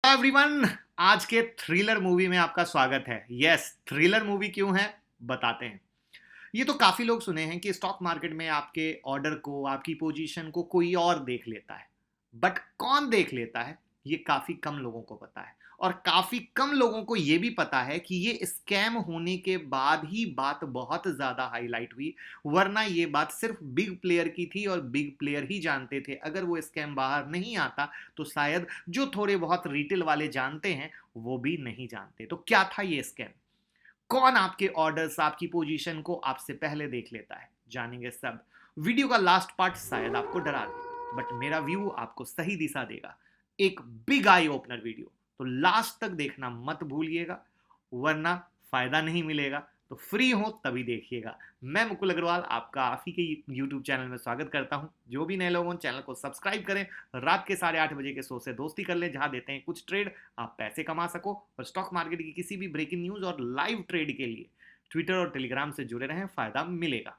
Everyone, आज के thriller movie में आपका स्वागत है। यस, थ्रिलर मूवी क्यों है बताते हैं। ये तो काफी लोग सुने हैं कि स्टॉक मार्केट में आपके ऑर्डर को, आपकी पोजीशन को कोई और देख लेता है। बट कौन देख लेता है, ये काफी कम लोगों को पता है। और काफी कम लोगों को ये भी पता है कि ये स्कैम होने के बाद ही बात बहुत ज्यादा हाईलाइट हुई। वरना ये बात सिर्फ बिग प्लेयर की थी और बिग प्लेयर ही जानते थे। अगर वो स्कैम बाहर नहीं आता तो शायद जो थोड़े बहुत रिटेल वाले जानते हैं वो भी नहीं जानते। तो क्या था ये स्कैम? कौन आपके ऑर्डर्स, आपकी पोजीशन को आपसे पहले देख लेता है? जानेंगे सब। वीडियो का लास्ट पार्ट शायद आपको डरा दे, बट मेरा व्यू आपको सही दिशा देगा। एक बिग आई ओपनर वीडियो, तो लास्ट तक देखना मत भूलिएगा, वरना फायदा नहीं मिलेगा। तो फ्री हो तभी देखिएगा। मैं मुकुल अग्रवाल आपका आप ही के यूट्यूब चैनल में स्वागत करता हूं। जो भी नए लोग हो चैनल को सब्सक्राइब करें। रात के 8:30 बजे के शो से दोस्ती कर लें, जहां देते हैं कुछ ट्रेड, आप पैसे कमा सको। और स्टॉक मार्केट की किसी भी ब्रेकिंग न्यूज और लाइव ट्रेड के लिए ट्विटर और टेलीग्राम से जुड़े रहें, फायदा मिलेगा।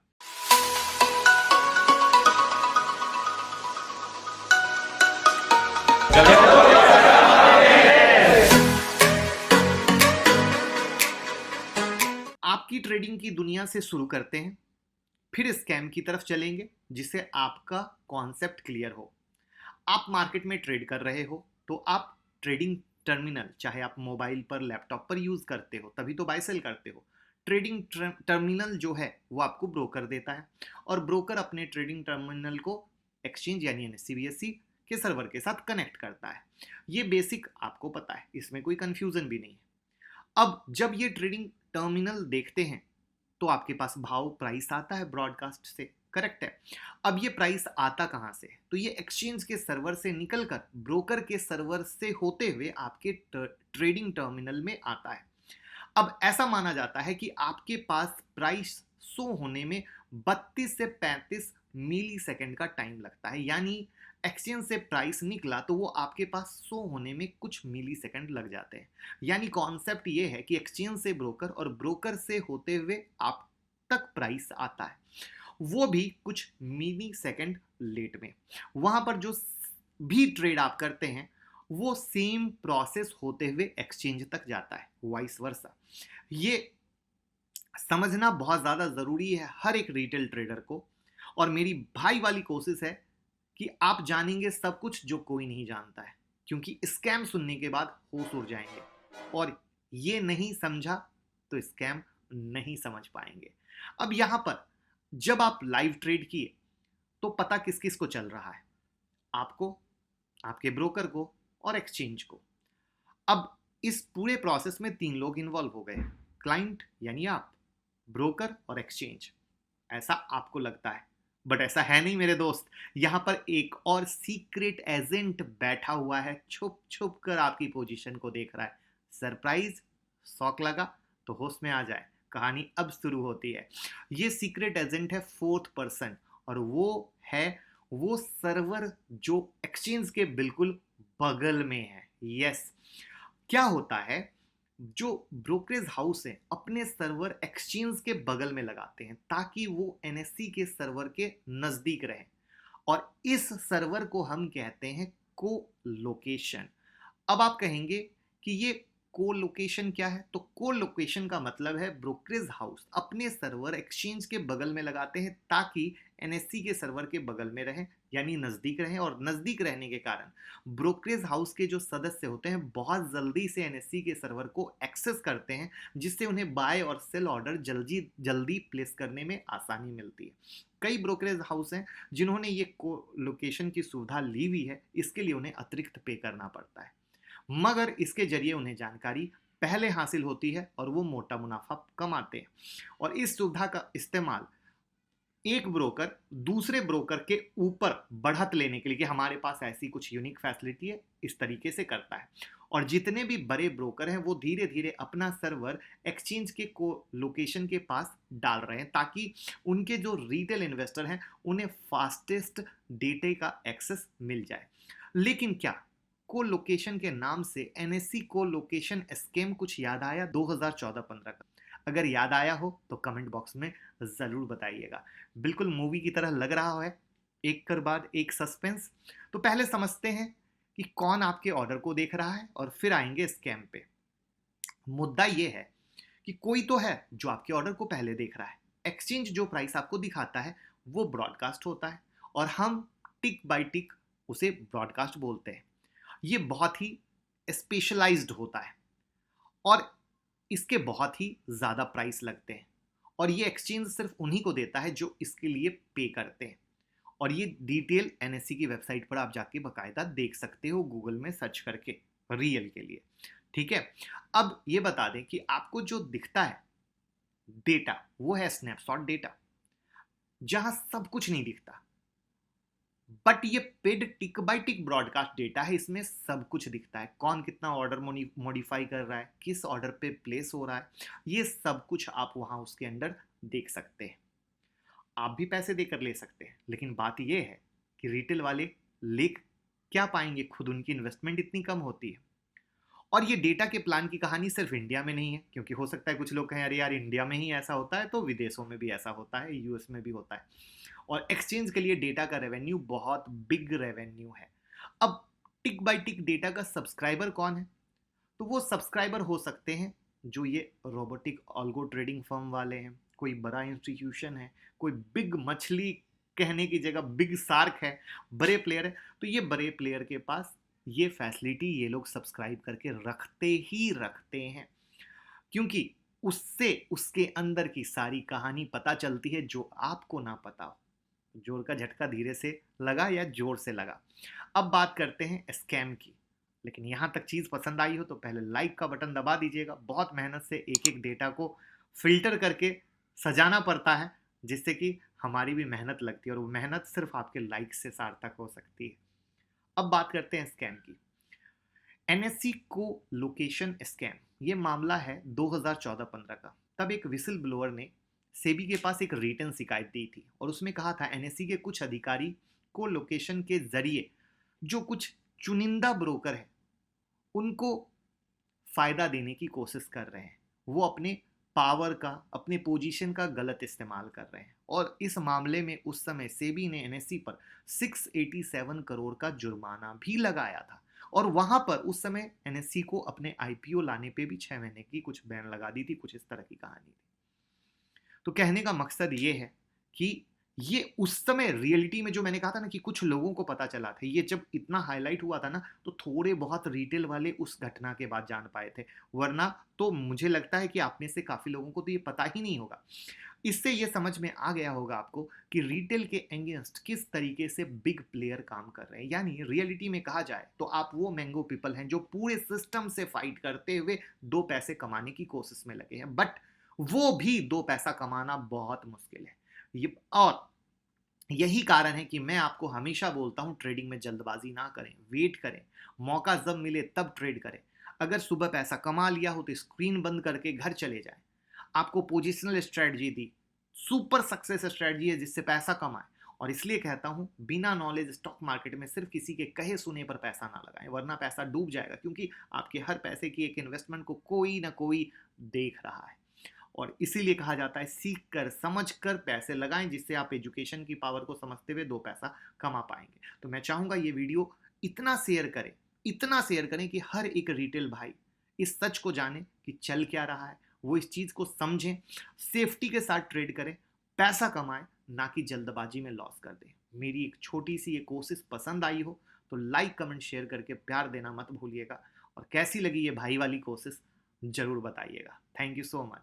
आपकी ट्रेडिंग की दुनिया से शुरू करते हैं, फिर स्कैम की तरफ चलेंगे, जिससे आपका कॉन्सेप्ट क्लियर हो। आप मार्केट में ट्रेड कर रहे हो तो आप ट्रेडिंग टर्मिनल, चाहे आप मोबाइल पर, लैपटॉप पर यूज करते हो, तभी तो बाय सेल करते हो। ट्रेडिंग टर्मिनल जो है वो आपको ब्रोकर देता है, और ब्रोकर अपने ट्रेडिंग टर्मिनल को एक्सचेंज यानी एनएससी बीएससी के सर्वर के साथ कनेक्ट करता है। ये बेसिक आपको पता है, इसमें कोई कंफ्यूजन भी नहीं है। अब जब ये ट्रेडिंग टर्मिनल देखते हैं तो आपके पास भाव, प्राइस आता है ब्रॉडकास्ट से, करेक्ट है। अब ये प्राइस आता कहां से? तो ये एक्सचेंज के सर्वर से निकलकर ब्रोकर के सर्वर से होते हुए आपके ट्रेडिंग टर्मिनल में आता है। अब ऐसा माना जाता है कि आपके पास प्राइस शो होने में 32 से 35 मिली सेकेंड का टाइम लगता है। यानी एक्सचेंज से प्राइस निकला तो वो आपके पास शो होने में कुछ मिली सेकेंड लग जाते हैं। यानी कॉन्सेप्ट ये है कि एक्सचेंज से ब्रोकर और ब्रोकर से होते हुए आप तक प्राइस आता है, वो भी कुछ मिली सेकेंड लेट में। वहां पर जो भी ट्रेड आप करते हैं वो सेम प्रोसेस होते हुए एक्सचेंज तक जाता है, वाइस वर्सा। ये समझना बहुत ज्यादा जरूरी है हर एक रिटेल ट्रेडर को। और मेरी भाई वाली कोशिश है कि आप जानेंगे सब कुछ जो कोई नहीं जानता है, क्योंकि स्कैम सुनने के बाद होश उड़ जाएंगे, और ये नहीं समझा तो स्कैम नहीं समझ पाएंगे। अब यहां पर जब आप लाइव ट्रेड किए तो पता किस किस को चल रहा है? आपको, आपके ब्रोकर को और एक्सचेंज को। अब इस पूरे प्रोसेस में 3 लोग इन्वॉल्व हो गए, क्लाइंट यानी आप, ब्रोकर और एक्सचेंज। ऐसा आपको लगता है, बट ऐसा है नहीं मेरे दोस्त। यहां पर एक और सीक्रेट एजेंट बैठा हुआ है, छुप छुप कर आपकी पोजीशन को देख रहा है। सरप्राइज, शॉक लगा तो होश में आ जाए, कहानी अब शुरू होती है। ये सीक्रेट एजेंट है फोर्थ पर्सन, और वो है वो सर्वर जो एक्सचेंज के बिल्कुल बगल में है। यस, क्या होता है, जो ब्रोकरेज हाउस है अपने सर्वर एक्सचेंज के बगल में लगाते हैं ताकि वो एनएससी के सर्वर के नजदीक रहे, और इस सर्वर को हम कहते हैं को लोकेशन। अब आप कहेंगे कि ये को लोकेशन क्या है? तो को लोकेशन का मतलब है ब्रोकरेज हाउस अपने सर्वर एक्सचेंज के बगल में लगाते हैं ताकि एनएससी के सर्वर के बगल में रहें, यानी नजदीक रहें। और नजदीक रहने के कारण ब्रोकरेज हाउस के जो सदस्य होते हैं बहुत जल्दी से एनएससी के सर्वर को एक्सेस करते हैं, जिससे उन्हें बाय और सेल ऑर्डर जल्दी जल्दी प्लेस करने में आसानी मिलती है। कई ब्रोकरेज हाउस हैं जिन्होंने ये को लोकेशन की सुविधा ली हुई है, इसके लिए उन्हें अतिरिक्त पे करना पड़ता है, मगर इसके जरिए उन्हें जानकारी पहले हासिल होती है और वो मोटा मुनाफा कमाते हैं। और इस सुविधा का इस्तेमाल एक ब्रोकर दूसरे ब्रोकर के ऊपर बढ़त लेने के लिए, कि हमारे पास ऐसी कुछ यूनिक फैसिलिटी है, इस तरीके से करता है। और जितने भी बड़े ब्रोकर हैं वो धीरे धीरे अपना सर्वर एक्सचेंज के को लोकेशन के पास डाल रहे हैं ताकि उनके जो रिटेल इन्वेस्टर हैं उन्हें फास्टेस्ट डेटा का एक्सेस मिल जाए। लेकिन क्या को लोकेशन के नाम से एनएससी को लोकेशन स्कैम कुछ याद आया 2014-15 का? अगर याद आया हो तो कमेंट बॉक्स में जरूर बताइएगा। बिल्कुल मूवी की तरह लग रहा है, एक कर बाद एक सस्पेंस। तो पहले समझते हैं कि कौन आपके ऑर्डर को देख रहा है और फिर आएंगे स्कैम पे। मुद्दा ये है कि कोई तो है जो आपके ऑर्डर को पहले देख रहा है। एक्सचेंज जो प्राइस आपको दिखाता है वो ब्रॉडकास्ट होता है और हम टिक बाय टिक उसे ब्रॉडकास्ट बोलते हैं। ये बहुत ही स्पेशलाइज्ड होता है और इसके बहुत ही ज़्यादा प्राइस लगते हैं और ये एक्सचेंज सिर्फ उन्हीं को देता है जो इसके लिए पे करते हैं। और ये डिटेल एनएससी की वेबसाइट पर आप जाके बाकायदा देख सकते हो गूगल में सर्च करके रियल के लिए। ठीक है, अब ये बता दें कि आपको जो दिखता है डेटा वो है स्नैपशॉट डेटा जहां सब कुछ नहीं दिखता, बट ये पेड टिक बाय टिक ब्रॉडकास्ट डेटा है, इसमें सब कुछ दिखता है। कौन कितना ऑर्डर मॉडिफाई कर रहा है, किस ऑर्डर पे प्लेस हो रहा है, ये सब कुछ आप वहां उसके अंदर देख सकते हैं। आप भी पैसे देकर ले सकते हैं, लेकिन बात ये है कि रिटेल वाले ले क्या पाएंगे, खुद उनकी इन्वेस्टमेंट इतनी कम होती है। और ये डेटा के प्लान की कहानी सिर्फ इंडिया में नहीं है, क्योंकि हो सकता है कुछ लोग कहें अरे यार इंडिया में ही ऐसा होता है, तो विदेशों में भी ऐसा होता है, यूएस में भी होता है। और एक्सचेंज के लिए डेटा का रेवेन्यू बहुत बिग रेवेन्यू है। अब टिक बाय टिक डेटा का सब्सक्राइबर कौन है? तो वो सब्सक्राइबर हो सकते हैं जो ये रोबोटिक ऑल्गो ट्रेडिंग फर्म वाले हैं, कोई बड़ा इंस्टीट्यूशन है, कोई बिग मछली, कहने की जगह बिग सार्क है, बड़े प्लेयर है। तो ये बड़े प्लेयर के पास ये फैसिलिटी ये लोग सब्सक्राइब करके रखते ही रखते हैं, क्योंकि उससे उसके अंदर की सारी कहानी पता चलती है जो आपको ना पता हो। जोर का झटका धीरे से लगा या जोर से लगा। अब बात करते हैं स्कैम की। लेकिन यहां तक चीज पसंद आई हो तो पहले लाइक का बटन दबा दीजिएगा। बहुत मेहनत से एक एक डेटा को फिल्टर करके सजाना पड़ता है, जिससे कि हमारी भी मेहनत लगती है और वो मेहनत सिर्फ आपके लाइक से सार्थक हो सकती है। अब बात करते हैं स्कैम की। एनएससी को लोकेशन स्कैम, ये मामला है 2014-15 का। तब एक विसिल ब्लोअर ने सेबी के पास एक रिटर्न शिकायत दी थी और उसमें कहा था एनएससी के कुछ अधिकारी को लोकेशन के जरिए जो कुछ चुनिंदा ब्रोकर है उनको फायदा देने की कोशिश कर रहे हैं। वो अपने पावर का, अपने पोजीशन का गलत इस्तेमाल कर रहे हैं और इस मामले में उस समय सेबी ने एनएससी पर 687 करोड़ का जुर्माना भी लगाया था। और वहां पर उस समय एनएससी को अपने आईपीओ लाने पे भी 6 महीने की कुछ बैन लगा दी थी, कुछ इस तरह की कहानी थी। तो कहने का मकसद ये है कि ये उस समय रियलिटी में जो मैंने कहा था ना कि कुछ लोगों को पता चला था, ये जब इतना हाईलाइट हुआ था ना तो थोड़े बहुत रिटेल वाले उस घटना के बाद जान पाए थे, वरना तो मुझे लगता है कि आप में से काफी लोगों को तो ये पता ही नहीं होगा। इससे ये समझ में आ गया होगा आपको कि रिटेल के अगेंस्ट किस तरीके से बिग प्लेयर काम कर रहे हैं। यानी रियलिटी में कहा जाए तो आप वो मैंगो पीपल हैं जो पूरे सिस्टम से फाइट करते हुए 2 पैसे कमाने की कोशिश में लगे हैं, बट वो भी 2 पैसा कमाना बहुत मुश्किल है। ये और यही कारण है कि मैं आपको हमेशा बोलता हूं ट्रेडिंग में जल्दबाजी ना करें, वेट करें, मौका जब मिले तब ट्रेड करें। अगर सुबह पैसा कमा लिया हो तो स्क्रीन बंद करके घर चले जाएं। आपको पोजिशनल स्ट्रेटजी दी, सुपर सक्सेस स्ट्रेटजी है जिससे पैसा कमाए। और इसलिए कहता हूं बिना नॉलेज स्टॉक मार्केट में सिर्फ किसी के कहे सुने पर पैसा ना लगाएं, वरना पैसा डूब जाएगा, क्योंकि आपके हर पैसे की एक इन्वेस्टमेंट को कोई ना कोई देख रहा है। और इसीलिए कहा जाता है सीख कर समझ कर पैसे लगाएं, जिससे आप एजुकेशन की पावर को समझते हुए 2 पैसा कमा पाएंगे। तो मैं चाहूंगा ये वीडियो इतना शेयर करें, इतना शेयर करें कि हर एक रिटेल भाई इस सच को जाने कि चल क्या रहा है, वो इस चीज को समझें, सेफ्टी के साथ ट्रेड करें, पैसा कमाएं, ना कि जल्दबाजी में लॉस कर दें। मेरी एक छोटी सी ये कोशिश पसंद आई हो तो लाइक कमेंट शेयर करके प्यार देना मत भूलिएगा। और कैसी लगी ये भाई वाली कोशिश जरूर बताइएगा। Thank you so much.